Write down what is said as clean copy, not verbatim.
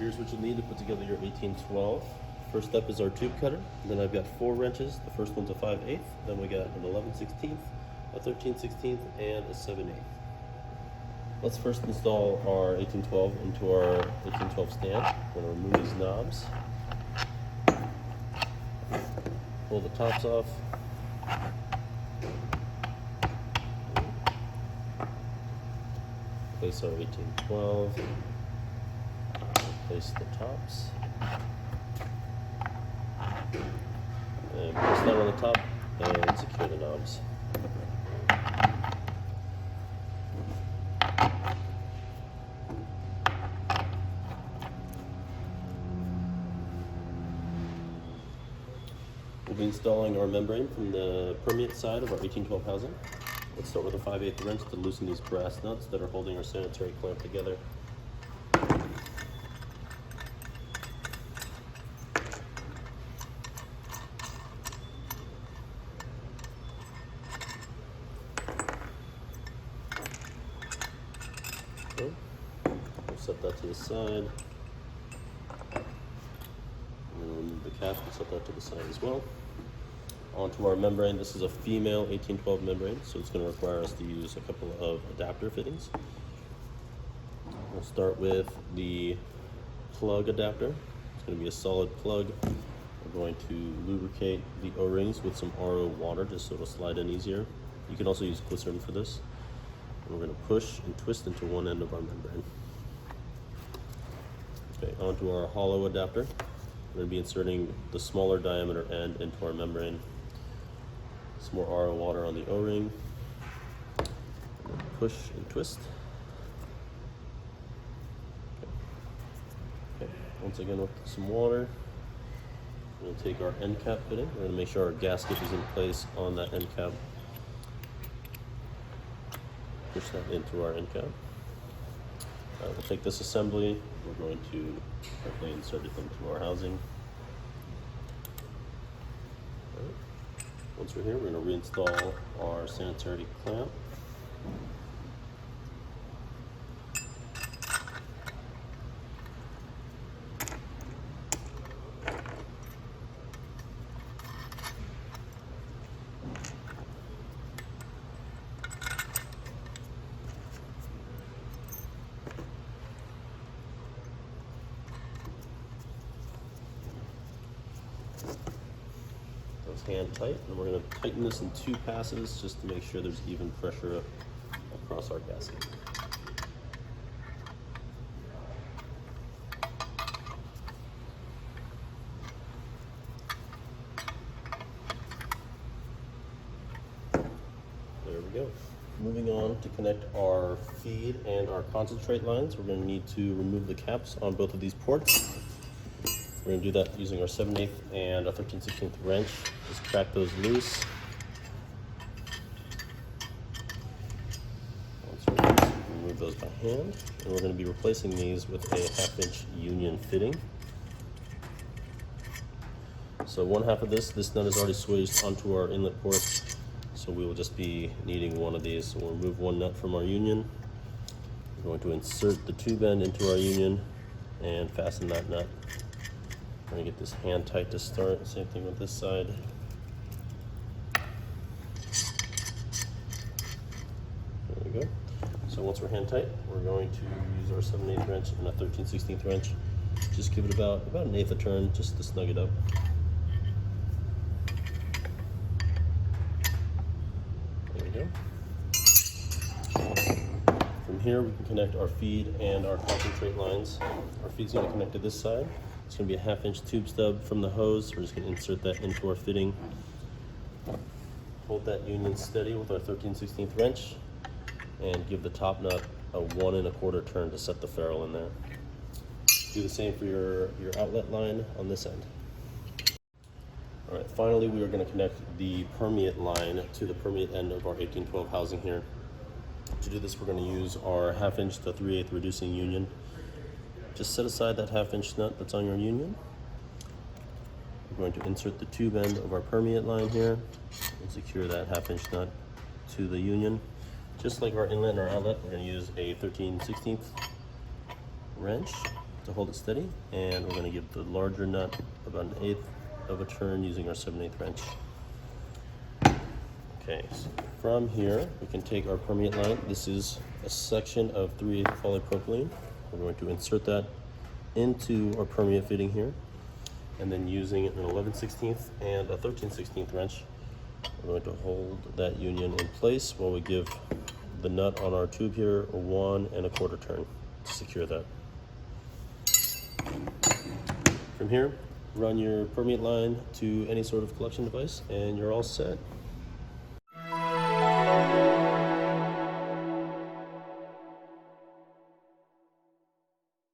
Here's what you'll need to put together your 1812. First step is our tube cutter. Then I've got 4 wrenches. The first one's a 5/8. Then we got an 11/16, a 13/16, and a 7/8. Let's first install our 1812 into our 1812 stand. We're going to remove these knobs. Pull the tops off. Place our 1812. Place the tops. And press down on the top and secure the knobs. We'll be installing our membrane from the permeate side of our 1812 housing. Let's start with a 5/8 wrench to loosen these brass nuts that are holding our sanitary clamp together. Okay. We'll set that to the side. Remove the cap and set that to the side as well. Onto our membrane. This is a female 1812 membrane, so it's going to require us to use a couple of adapter fittings. We'll start with the plug adapter. It's going to be a solid plug. We're going to lubricate the O-rings with some RO water just so it'll slide in easier. You can also use glycerin for this. And we're going to push and twist into one end of our membrane. Okay, onto our hollow adapter. We're going to be inserting the smaller diameter end into our membrane. Some more RO water on the O-ring. Push and twist. Okay. Once again with some water. We're going to take our end cap fitting. We're going to make sure our gasket is in place on that end cap. Push that into our end cap. We'll take this assembly. We're going to carefully insert it into our housing. Right. Once we're here, we're going to reinstall our sanitary clamp. Hand tight, and we're going to tighten this in 2 passes just to make sure there's even pressure across our gasket. There we go. Moving on to connect our feed and our concentrate lines, we're going to need to remove the caps on both of these ports. We're going to do that using our 7/8 and a 13/16 wrench. Just crack those loose. Once we're loose, remove those by hand. And we're going to be replacing these with a 1/2" union fitting. So 1/2 of this nut is already swaged onto our inlet port. So we will just be needing one of these. So we'll remove one nut from our union. We're going to insert the tube end into our union and fasten that nut. We're going to get this hand tight to start. Same thing with this side. There we go. So once we're hand tight, we're going to use our 7/8 wrench and a 13/16 wrench. Just give it about an 1/8 a turn just to snug it up. There we go. From here, we can connect our feed and our concentrate lines. Our feed's going to connect to this side. It's going to be a 1/2" tube stub from the hose. We're just going to insert that into our fitting. Hold that union steady with our 13/16 wrench and give the top nut a 1 1/4 turn to set the ferrule in there. Do the same for your outlet line on this end. All right, finally we are going to connect the permeate line to the permeate end of our 1812 housing here. To do this, we're going to use our 1/2" to 3/8 reducing union. Just set aside that 1/2" nut that's on your union. We're going to insert the tube end of our permeate line here and secure that 1/2" nut to the union. Just like our inlet and our outlet, we're going to use a 13/16 wrench to hold it steady, and we're going to give the larger nut about 1/8 of a turn using our 7/8 wrench. Okay, so from here we can take our permeate line. This is a section of 3/8 polypropylene. We're going to insert that into our permeate fitting here, and then using an 11/16 and a 13/16 wrench, we're going to hold that union in place while we give the nut on our tube here a 1 1/4 turn to secure that. From here, run your permeate line to any sort of collection device and you're all set.